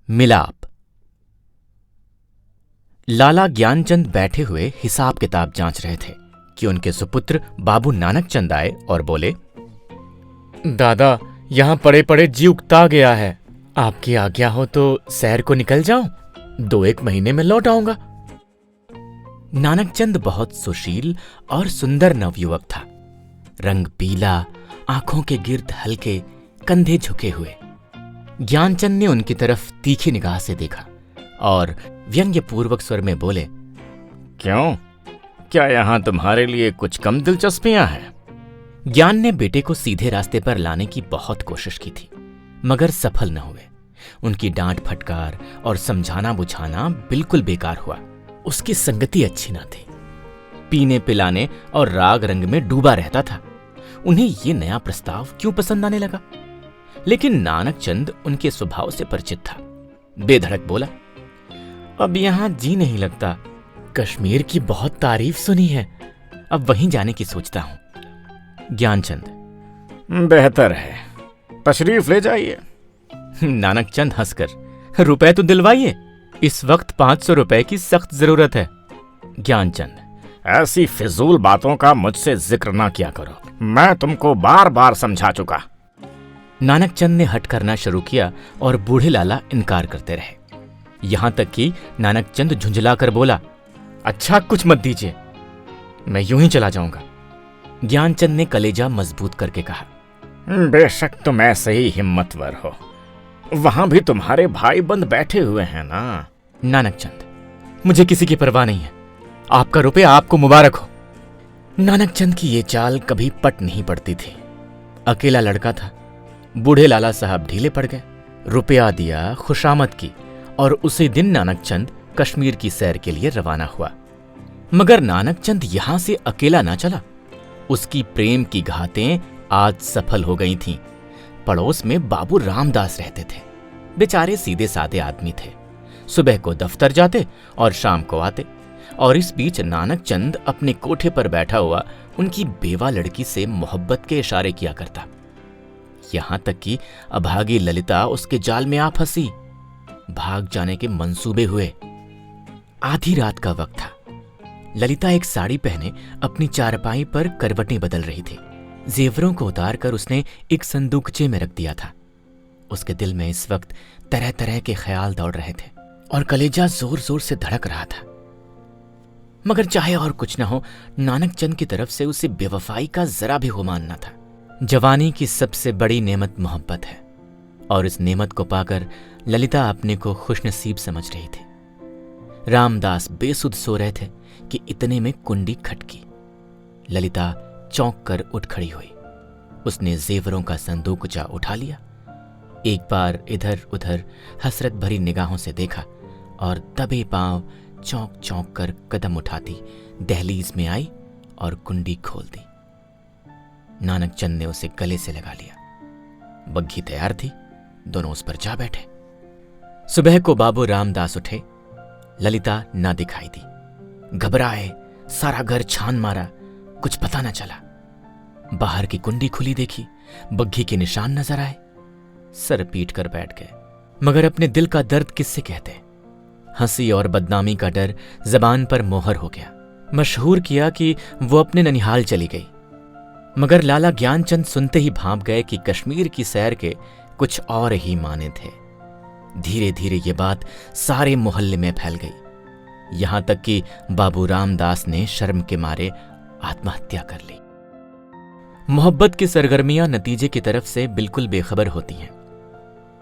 मिलाप। लाला ज्ञानचंद बैठे हुए हिसाब किताब जांच रहे थे कि उनके सुपुत्र बाबू नानक चंद आए और बोले, दादा, यहां पड़े पड़े जी उगता गया है। आपकी आज्ञा हो तो सैर को निकल जाऊं, 2-1 महीने में लौट आऊंगा। नानकचंद बहुत सुशील और सुंदर नवयुवक था। रंग पीला, आंखों के गिर्द हल्के, कंधे झुके हुए। ज्ञानचंद ने उनकी तरफ तीखी निगाह से देखा और व्यंग्यपूर्वक स्वर में बोले, क्यों, क्या यहां तुम्हारे लिए कुछ कम दिलचस्पियां हैं? ज्ञान ने बेटे को सीधे रास्ते पर लाने की बहुत कोशिश की थी, मगर सफल न हुए। उनकी डांट फटकार और समझाना बुझाना बिल्कुल बेकार हुआ। उसकी संगति अच्छी न थी, पीने पिलाने और राग रंग में डूबा रहता था। उन्हें ये नया प्रस्ताव क्यों पसंद आने लगा? लेकिन नानकचंद उनके स्वभाव से परिचित था। बेधड़क बोला, अब यहां जी नहीं लगता। कश्मीर की बहुत तारीफ सुनी है, अब वहीं जाने की सोचता हूं। ज्ञानचंद, बेहतर है, तशरीफ ले जाइए। नानकचंद हंसकर, रुपए तो दिलवाइए, इस वक्त 500 रुपए की सख्त जरूरत है। ज्ञानचंद, ऐसी फिजूल बातों का मुझसे जिक्र ना किया करो, मैं तुमको बार बार समझा चुका। नानकचंद ने हट करना शुरू किया और बूढ़े लाला इनकार करते रहे। यहां तक कि नानकचंद झुंझलाकर बोला, अच्छा, कुछ मत दीजिए, मैं यूं ही चला जाऊंगा। ज्ञानचंद ने कलेजा मजबूत करके कहा, बेशक तुम ऐसे ही हिम्मतवर हो, वहां भी तुम्हारे भाई बंद बैठे हुए हैं ना। नानकचंद, मुझे किसी की परवाह नहीं है, आपका रुपया आपको मुबारक हो। नानकचंद की ये चाल कभी पट नहीं पड़ती थी। अकेला लड़का था। बूढ़े लाला साहब ढीले पड़ गए। रुपया दिया, खुशामद की और उसी दिन नानकचंद कश्मीर की सैर के लिए रवाना हुआ। मगर नानकचंद यहां से अकेला ना चला। उसकी प्रेम की घातें आज सफल हो गई थीं। पड़ोस में बाबू रामदास रहते थे। बेचारे सीधे साधे आदमी थे। सुबह को दफ्तर जाते और शाम को आते, और इस बीच नानकचंद अपने कोठे पर बैठा हुआ उनकी बेवा लड़की से मोहब्बत के इशारे किया करता। यहां तक कि अभागी ललिता उसके जाल में आ फंसी। भाग जाने के मंसूबे हुए। आधी रात का वक्त था। ललिता एक साड़ी पहने अपनी चारपाई पर करवटें बदल रही थी। जेवरों को उतारकर उसने एक संदूकचे में रख दिया था। उसके दिल में इस वक्त तरह तरह के ख्याल दौड़ रहे थे और कलेजा जोर जोर से धड़क रहा था। मगर चाहे और कुछ न हो, नानकचंद की तरफ से उसे बेवफाई का जरा भी गुमान न था। जवानी की सबसे बड़ी नेमत मोहब्बत है, और इस नेमत को पाकर ललिता अपने को खुशनसीब समझ रही थी। रामदास बेसुध सो रहे थे कि इतने में कुंडी खटकी। ललिता चौंक कर उठ खड़ी हुई। उसने जेवरों का संदूकचा उठा लिया। एक बार इधर उधर हसरत भरी निगाहों से देखा और दबे पांव चौंक चौंक कर कदम उठाती दहलीज में आई और कुंडी खोल दी। नानकचंद ने उसे गले से लगा लिया। बग्घी तैयार थी, दोनों उस पर जा बैठे। सुबह को बाबू रामदास उठे। ललिता ना दिखाई दी। घबराए, सारा घर छान मारा, कुछ पता न चला। बाहर की कुंडी खुली देखी, बग्घी के निशान नजर आए। सर पीट कर बैठ गए। मगर अपने दिल का दर्द किससे कहते? हंसी और बदनामी का डर जबान पर मोहर हो गया। मशहूर किया कि वो अपने ननिहाल चली गई। मगर लाला ज्ञानचंद सुनते ही भांप गए कि कश्मीर की सैर के कुछ और ही माने थे। धीरे धीरे ये बात सारे मोहल्ले में फैल गई। यहां तक कि बाबू रामदास ने शर्म के मारे आत्महत्या कर ली। मोहब्बत की सरगर्मियां नतीजे की तरफ से बिल्कुल बेखबर होती हैं।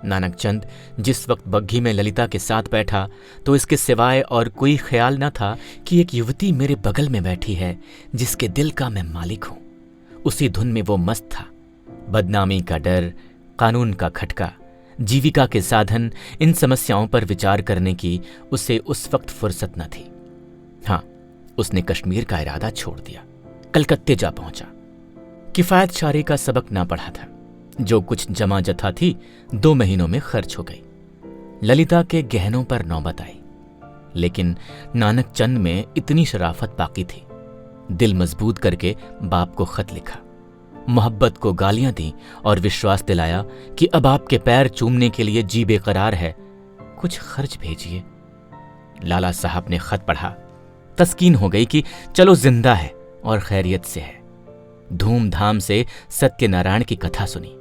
नानकचंद जिस वक्त बग्घी में ललिता के साथ बैठा तो इसके सिवाय और कोई ख्याल न था कि एक युवती मेरे बगल में बैठी है जिसके दिल का मैं मालिक हूं। उसी धुन में वो मस्त था। बदनामी का डर, कानून का खटका, जीविका के साधन, इन समस्याओं पर विचार करने की उसे उस वक्त फुर्सत न थी। हां, उसने कश्मीर का इरादा छोड़ दिया। कलकत्ते जा पहुंचा। किफायत शारी का सबक ना पढ़ा था। जो कुछ जमा जथा थी 2 महीनों में खर्च हो गई। ललिता के गहनों पर नौबत आई, लेकिन नानकचंद में इतनी शराफत बाकी थी। दिल मजबूत करके बाप को खत लिखा, मोहब्बत को गालियां दी और विश्वास दिलाया कि अब आपके पैर चूमने के लिए जी बेकरार है, कुछ खर्च भेजिए। लाला साहब ने खत पढ़ा। तस्कीन हो गई कि चलो जिंदा है और खैरियत से है। धूमधाम से सत्यनारायण की कथा सुनी,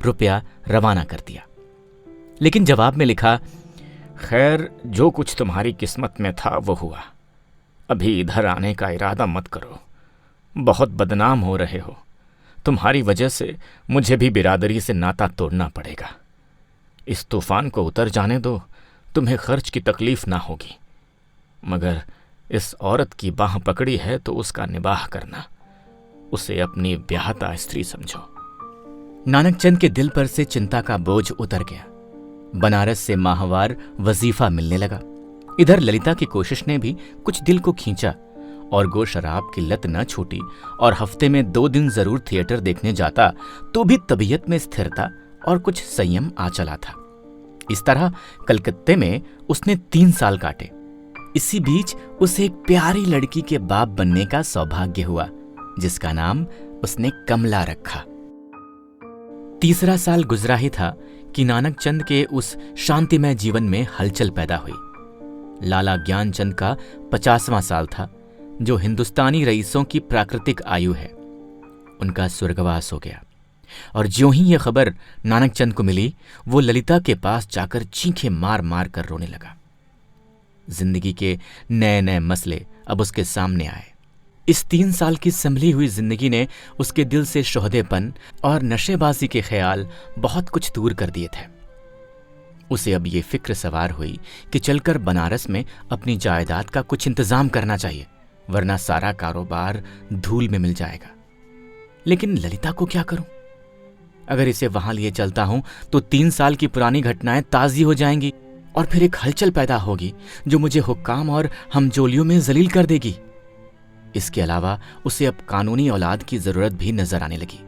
रुपया रवाना कर दिया। लेकिन जवाब में लिखा, खैर जो कुछ तुम्हारी किस्मत में था वो हुआ। अभी इधर आने का इरादा मत करो, बहुत बदनाम हो रहे हो। तुम्हारी वजह से मुझे भी बिरादरी से नाता तोड़ना पड़ेगा। इस तूफान को उतर जाने दो, तुम्हें खर्च की तकलीफ ना होगी। मगर इस औरत की बाह पकड़ी है तो उसका निबाह करना, उसे अपनी ब्याहता स्त्री समझो। नानकचंद के दिल पर से चिंता का बोझ उतर गया। बनारस से माहवार वजीफा मिलने लगा। इधर ललिता की कोशिश ने भी कुछ दिल को खींचा और गो शराब की लत न छूटी और हफ्ते में 2 दिन जरूर थिएटर देखने जाता तो भी तबीयत में स्थिरता और कुछ संयम आ चला था। इस तरह कलकत्ते में उसने 3 साल काटे। इसी बीच उसे एक प्यारी लड़की के बाप बनने का सौभाग्य हुआ, जिसका नाम उसने कमला रखा। 3रा साल गुजरा ही था कि नानकचंद के उस शांतिमय जीवन में हलचल पैदा हुई। लाला ज्ञानचंद का 50वां साल था, जो हिंदुस्तानी रईसों की प्राकृतिक आयु है। उनका स्वर्गवास हो गया और ज्यों ही यह खबर नानकचंद को मिली, वो ललिता के पास जाकर चीखें मार मार कर रोने लगा। जिंदगी के नए नए मसले अब उसके सामने आए। इस 3 साल की संभली हुई जिंदगी ने उसके दिल से शोहदेपन और नशेबाजी के ख्याल बहुत कुछ दूर कर दिए थे। उसे अब ये फिक्र सवार हुई कि चलकर बनारस में अपनी जायदाद का कुछ इंतजाम करना चाहिए, वरना सारा कारोबार धूल में मिल जाएगा। लेकिन ललिता को क्या करूं? अगर इसे वहां लिए चलता हूं तो 3 साल की पुरानी घटनाएं ताजी हो जाएंगी और फिर एक हलचल पैदा होगी जो मुझे हुक्काम और हमजोलियों में जलील कर देगी। इसके अलावा उसे अब कानूनी औलाद की जरूरत भी नजर आने लगी।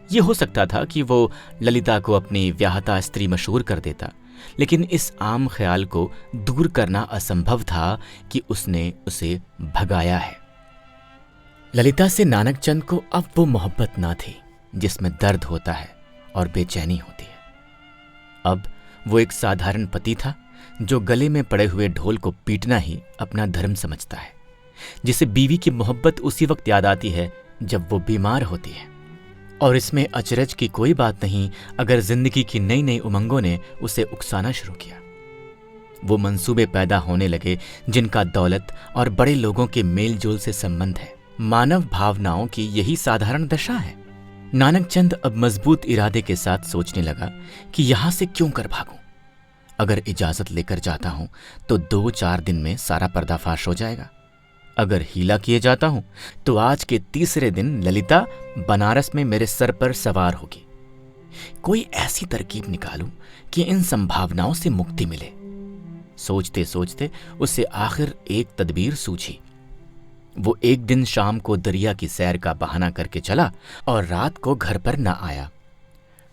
यह हो सकता था कि वो ललिता को अपनी व्याहता स्त्री मशहूर कर देता, लेकिन इस आम ख्याल को दूर करना असंभव था कि उसने उसे भगाया है। ललिता से नानकचंद को अब वो मोहब्बत ना थी जिसमें दर्द होता है और बेचैनी होती है। अब वो एक साधारण पति था जो गले में पड़े हुए ढोल को पीटना ही अपना धर्म समझता है, जिसे बीवी की मोहब्बत उसी वक्त याद आती है जब वो बीमार होती है। और इसमें अचरज की कोई बात नहीं अगर जिंदगी की नई नई उमंगों ने उसे उकसाना शुरू किया। वो मंसूबे पैदा होने लगे जिनका दौलत और बड़े लोगों के मेल जोल से संबंध है। मानव भावनाओं की यही साधारण दशा है। नानकचंद अब मजबूत इरादे के साथ सोचने लगा कि यहां से क्यों कर भागूं। अगर इजाजत लेकर जाता हूं तो 2-4 दिन में सारा पर्दाफाश हो जाएगा। अगर हीला किए जाता हूं तो आज के 3रे दिन ललिता बनारस में मेरे सर पर सवार होगी। कोई ऐसी तरकीब निकालूं कि इन संभावनाओं से मुक्ति मिले। सोचते सोचते उसे आखिर एक तदबीर सूझी। वो एक दिन शाम को दरिया की सैर का बहाना करके चला और रात को घर पर न आया।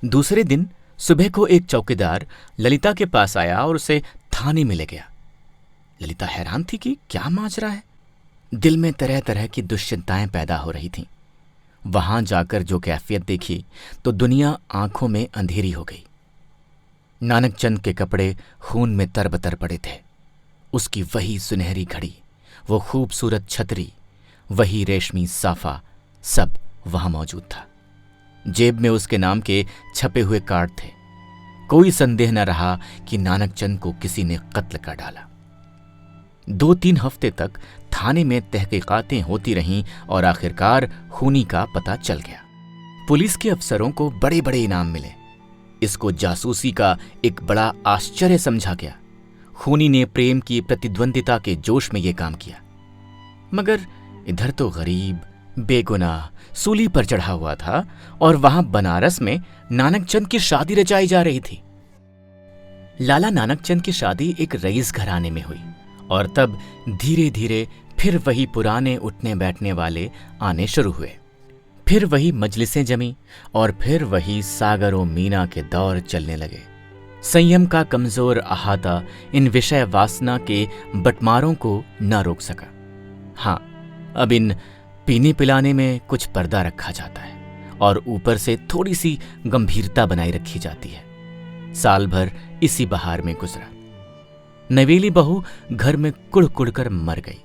दूसरे दिन सुबह को एक चौकीदार ललिता के पास आया और उसे थाने में ले गया। ललिता हैरान थी कि क्या माजरा है। दिल में तरह तरह की दुश्चिंताएं पैदा हो रही थीं। वहां जाकर जो कैफियत देखी तो दुनिया आंखों में अंधेरी हो गई। नानकचंद के कपड़े खून में तरबतर पड़े थे। उसकी वही सुनहरी घड़ी, वो खूबसूरत छतरी, वही रेशमी साफा, सब वहां मौजूद था। जेब में उसके नाम के छपे हुए कार्ड थे। कोई संदेह न रहा कि नानकचंद को किसी ने कत्ल कर डाला। 2-3 हफ्ते तक थाने में तहकीकातें होती रहीं और आखिरकार खूनी का पता चल गया। पुलिस के अफसरों को बड़े बड़े इनाम मिले। इसको जासूसी का एक बड़ा आश्चर्य समझा गया। खूनी ने प्रेम की प्रतिद्वंदिता के जोश में यह काम किया। मगर इधर तो गरीब बेगुनाह सूली पर चढ़ा हुआ था और वहां बनारस में नानकचंद की शादी रचाई जा रही थी। लाला नानकचंद की शादी एक रईस घराने में हुई और तब धीरे धीरे फिर वही पुराने उठने बैठने वाले आने शुरू हुए। फिर वही मजलिसें जमी और फिर वही सागरों मीना के दौर चलने लगे। संयम का कमजोर अहाता इन विषय वासना के बटमारों को न रोक सका। हाँ, अब इन पीने पिलाने में कुछ पर्दा रखा जाता है और ऊपर से थोड़ी सी गंभीरता बनाई रखी जाती है। साल भर इसी बहार में गुजरा। नवेली बहू घर में कुड़ कुड़ कर मर गई।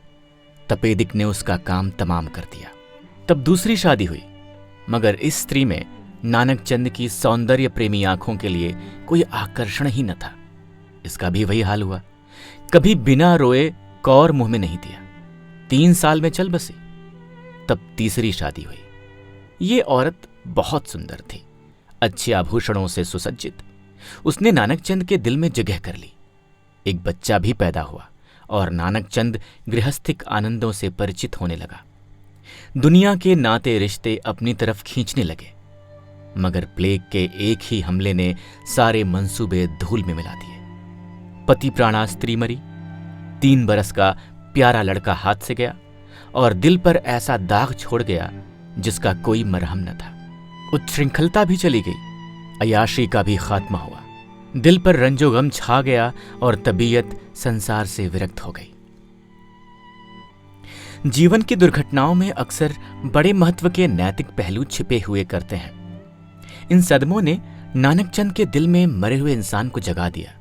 तपेदिक ने उसका काम तमाम कर दिया। तब दूसरी शादी हुई, मगर इस स्त्री में नानक चंद की सौंदर्य प्रेमी आंखों के लिए कोई आकर्षण ही न था। इसका भी वही हाल हुआ, कभी बिना रोए कौर मुंह में नहीं दिया। 3 साल में चल बसी। तब तीसरी शादी हुई। ये औरत बहुत सुंदर थी, अच्छे आभूषणों से सुसज्जित। उसने नानक चंद के दिल में जगह कर ली। एक बच्चा भी पैदा हुआ और नानक चंद गृहस्थिक आनंदों से परिचित होने लगा। दुनिया के नाते रिश्ते अपनी तरफ खींचने लगे, मगर प्लेग के एक ही हमले ने सारे मंसूबे धूल में मिला दिए। पति प्राणा स्त्री मरी, 3 बरस का प्यारा लड़का हाथ से गया और दिल पर ऐसा दाग छोड़ गया जिसका कोई मरहम न था। उच्छृंखलता भी चली गई, अयाशी का भी खात्मा हुआ। दिल पर रंजोगम छा गया और तबीयत संसार से विरक्त हो गई। जीवन की दुर्घटनाओं में अक्सर बड़े महत्व के नैतिक पहलू छिपे हुए करते हैं। इन सदमों ने नानक चंद के दिल में मरे हुए इंसान को जगा दिया।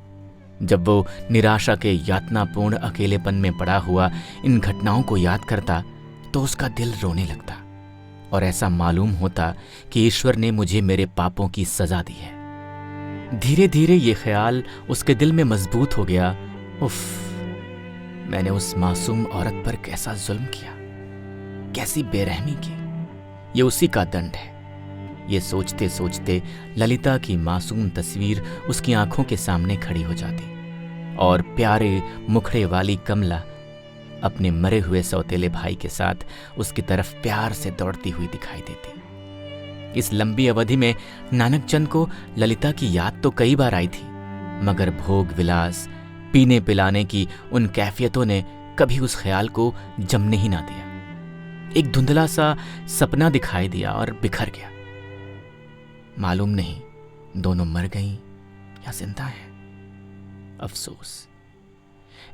जब वो निराशा के यातनापूर्ण अकेलेपन में पड़ा हुआ इन घटनाओं को याद करता तो उसका दिल रोने लगता और ऐसा मालूम होता कि ईश्वर ने मुझे मेरे पापों की सजा दी है। धीरे धीरे ये ख्याल उसके दिल में मजबूत हो गया, उफ, मैंने उस मासूम औरत पर कैसा जुल्म किया, कैसी बेरहमी की, ये उसी का दंड है। ये सोचते सोचते ललिता की मासूम तस्वीर उसकी आंखों के सामने खड़ी हो जाती और प्यारे मुखड़े वाली कमला अपने मरे हुए सौतेले भाई के साथ उसकी तरफ प्यार से दौड़ती हुई दिखाई देती। इस लंबी अवधि में नानक चंद को ललिता की याद तो कई बार आई थी, मगर भोग विलास, पीने पिलाने की उन कैफियतों ने कभी उस ख्याल को जमने ही ना दिया। एक धुंधला सा सपना दिखाई दिया और बिखर गया। मालूम नहीं दोनों मर गईं या जिंदा हैं। अफसोस,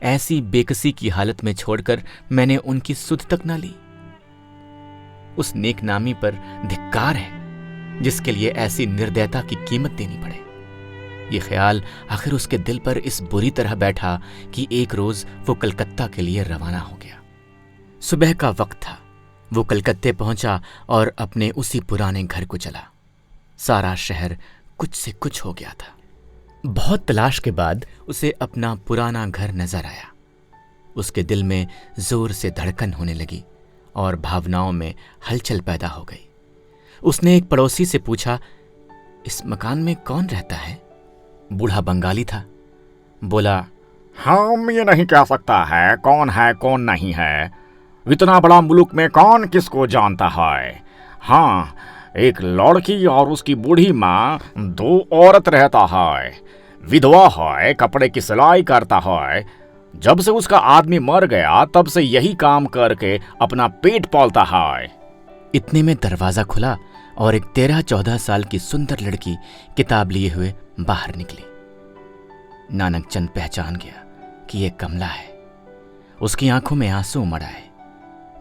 ऐसी बेकसी की हालत में छोड़कर मैंने उनकी सुध तक ना ली। उस नेकनामी पर धिक्कार है जिसके लिए ऐसी निर्दयता की कीमत देनी पड़े। ये ख्याल आखिर उसके दिल पर इस बुरी तरह बैठा कि एक रोज वो कलकत्ता के लिए रवाना हो गया। सुबह का वक्त था। वो कलकत्ते पहुंचा और अपने उसी पुराने घर को चला। सारा शहर कुछ से कुछ हो गया था। बहुत तलाश के बाद उसे अपना पुराना घर नजर आया। उसके दिल में जोर से धड़कन होने लगी और भावनाओं में हलचल पैदा हो गई। उसने एक पड़ोसी से पूछा, इस मकान में कौन रहता है? बूढ़ा बंगाली था। बोला, हम ये नहीं कह सकता है कौन नहीं है। इतना बड़ा मुल्क में कौन किसको जानता है। हाँ, एक लड़की और उसकी बूढ़ी माँ, 2 औरत रहता है। विधवा है, कपड़े की सिलाई करता है। जब से उसका आदमी मर गया तब से यही काम करके अपना पेट पालता है। इतने में दरवाजा खुला और एक 13-14 साल की सुंदर लड़की किताब लिए हुए बाहर निकली। नानक चंद पहचान गया कि यह कमला है। उसकी आंखों में आंसू उमड़ आए।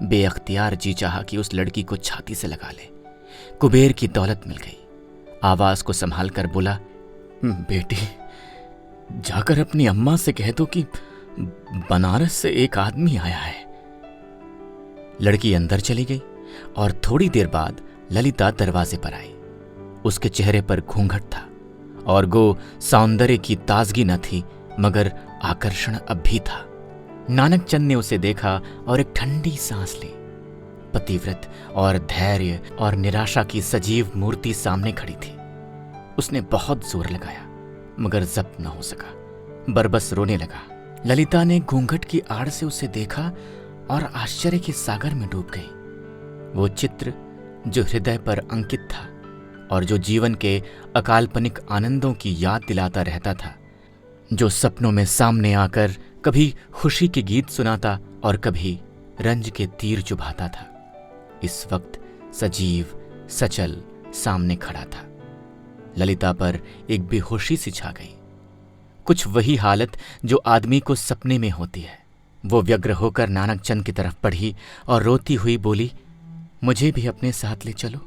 बेअख्तियार जी चाहा कि उस लड़की को छाती से लगा ले। कुबेर की दौलत मिल गई। आवाज को संभाल कर बोला, बेटी, जाकर अपनी अम्मा से कह दो कि बनारस से एक आदमी आया है। लड़की अंदर चली गई और थोड़ी देर बाद ललिता दरवाजे पर आई। उसके चेहरे पर घूंघट था और गो सौंदर्य की ताजगी न थी, मगर आकर्षण अब भी था। नानक चंद ने उसे देखा और एक ठंडी सांस ली। पतिव्रत और धैर्य और निराशा की सजीव मूर्ति सामने खड़ी थी। उसने बहुत जोर लगाया, मगर जब्त न हो सका। बरबस रोने लगा। ललिता ने घूंघट की आड़ से उसे देखा और आश्चर्य के सागर में डूब गई। वो चित्र जो हृदय पर अंकित था और जो जीवन के अकाल्पनिक आनंदों की याद दिलाता रहता था, जो सपनों में सामने आकर कभी खुशी के गीत सुनाता और कभी रंज के तीर चुभाता था, इस वक्त सजीव सचल सामने खड़ा था। ललिता पर एक बेहोशी सी छा गई। कुछ वही हालत जो आदमी को सपने में होती है। वो व्यग्र होकर नानक चंद की तरफ बढ़ी और रोती हुई बोली, मुझे भी अपने साथ ले चलो।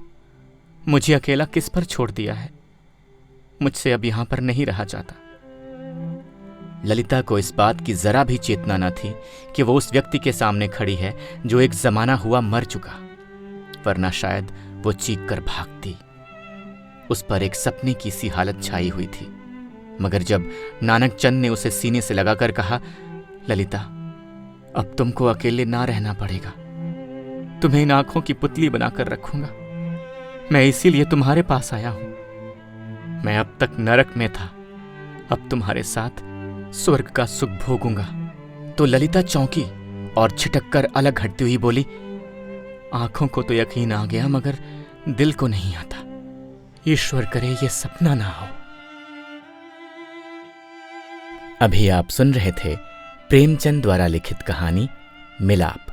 मुझे अकेला किस पर छोड़ दिया है। मुझसे अब यहां पर नहीं रहा जाता। ललिता को इस बात की जरा भी चेतना न थी कि वो उस व्यक्ति के सामने खड़ी है जो एक जमाना हुआ मर चुका, वरना शायद वो चीख कर भागती। उस पर एक सपने की सी हालत छाई हुई थी। मगर जब नानक चंद ने उसे सीने से लगाकर कहा, ललिता, अब तुमको अकेले ना रहना पड़ेगा, तुम्हें इन आंखों की पुतली बनाकर रखूंगा। मैं इसीलिए तुम्हारे पास आया हूं। मैं अब तक नरक में था, अब तुम्हारे साथ स्वर्ग का सुख भोगूंगा। तो ललिता चौंकी और छिटक कर अलग हटती हुई बोली, आंखों को तो यकीन आ गया, मगर दिल को नहीं आता। ईश्वर करे ये सपना ना हो। अभी आप सुन रहे थे प्रेमचंद द्वारा लिखित कहानी मिलाप।